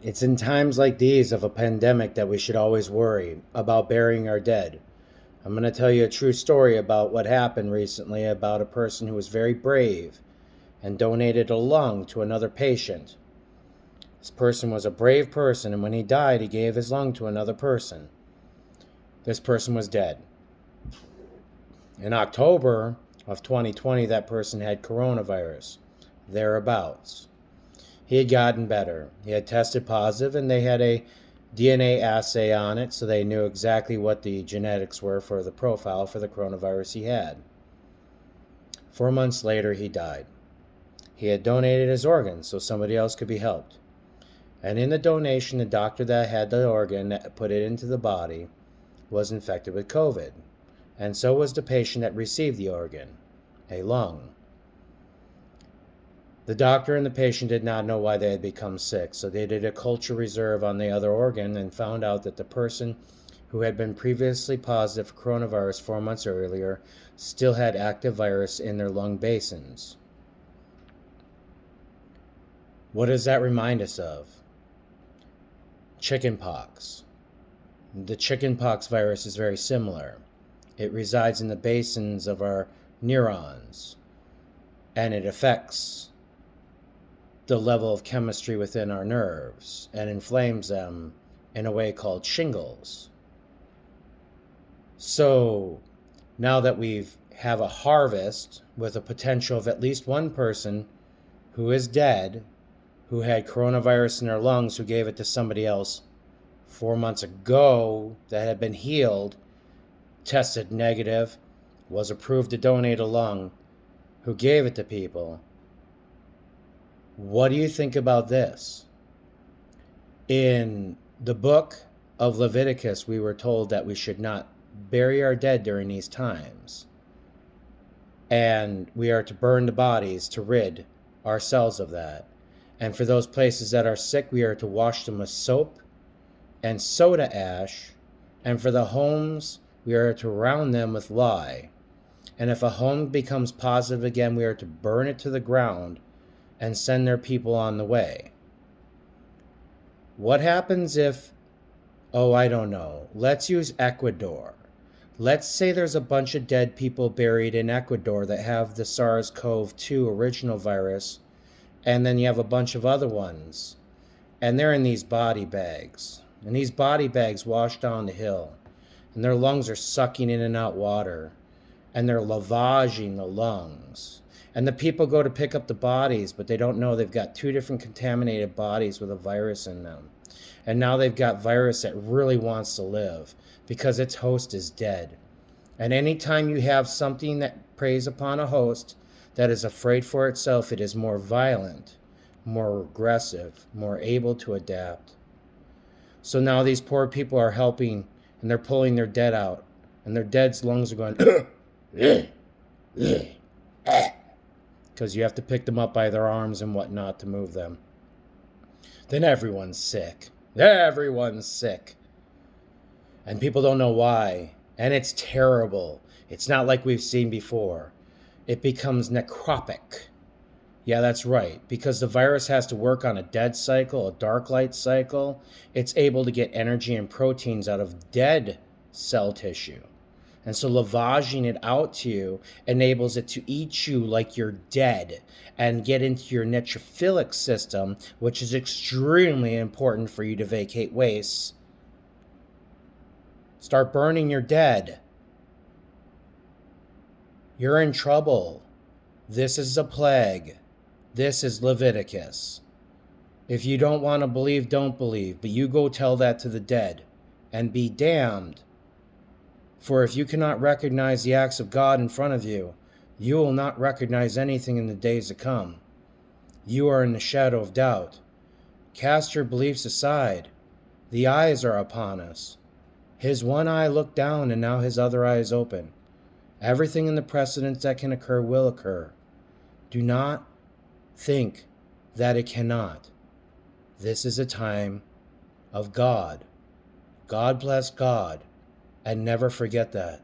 It's in times like these of a pandemic that we should always worry about burying our dead. I'm going to tell you a true story about what happened recently about a person who was very brave and donated a lung to another patient. This person was a brave person, and when he died, he gave his lung to another person. This person was dead. In October of 2020, that person had coronavirus, thereabouts. He had gotten better. He had tested positive, and they had a DNA assay on it, so they knew exactly what the genetics were for the profile for the coronavirus he had. 4 months later, he died. He had donated his organs so somebody else could be helped. And in the donation, the doctor that had the organ that put it into the body was infected with COVID. And so was the patient that received the organ, a lung. The doctor and the patient did not know why they had become sick, so they did a culture reserve on the other organ and found out that the person who had been previously positive for coronavirus 4 months earlier still had active virus in their lung basins. What does that remind us of? Chickenpox. The chickenpox virus is very similar. It resides in the basins of our neurons, and it affects the level of chemistry within our nerves and inflames them in a way called shingles. So now that we've have a harvest with a potential of at least one person who is dead, who had coronavirus in their lungs, who gave it to somebody else 4 months ago that had been healed, tested negative, was approved to donate a lung, who gave it to people. What do you think about this? In the book of Leviticus, we were told that we should not bury our dead during these times. And we are to burn the bodies to rid ourselves of that. And for those places that are sick, we are to wash them with soap and soda ash. And for the homes, we are to round them with lye. And if a home becomes positive again, we are to burn it to the ground and send their people on the way. What happens if, I don't know, let's use Ecuador. Let's say there's a bunch of dead people buried in Ecuador that have the SARS-CoV-2 original virus, and then you have a bunch of other ones, and they're in these body bags. And these body bags wash down the hill, and their lungs are sucking in and out water, and they're lavaging the lungs. And the people go to pick up the bodies, but they don't know they've got two different contaminated bodies with a virus in them. And now they've got virus that really wants to live because its host is dead. And anytime you have something that preys upon a host that is afraid for itself, it is more violent, more aggressive, more able to adapt. So now these poor people are helping, and they're pulling their dead out, and their dead's lungs are going, because you have to pick them up by their arms and whatnot to move them. Then everyone's sick. Everyone's sick. And people don't know why. And it's terrible. It's not like we've seen before. It becomes necropic. Yeah, that's right. Because the virus has to work on a dead cycle, a dark light cycle. It's able to get energy and proteins out of dead cell tissue. And so lavaging it out to you enables it to eat you like you're dead and get into your neutrophilic system, which is extremely important for you to vacate wastes. Start burning your dead. You're in trouble. This is a plague. This is Leviticus. If you don't want to believe, don't believe, but you go tell that to the dead and be damned. For if you cannot recognize the acts of God in front of you, you will not recognize anything in the days to come. You are in the shadow of doubt. Cast your beliefs aside. The eyes are upon us. His one eye looked down, and now his other eye is open. Everything in the precedence that can occur will occur. Do not think that it cannot. This is a time of God. God bless God. And never forget that.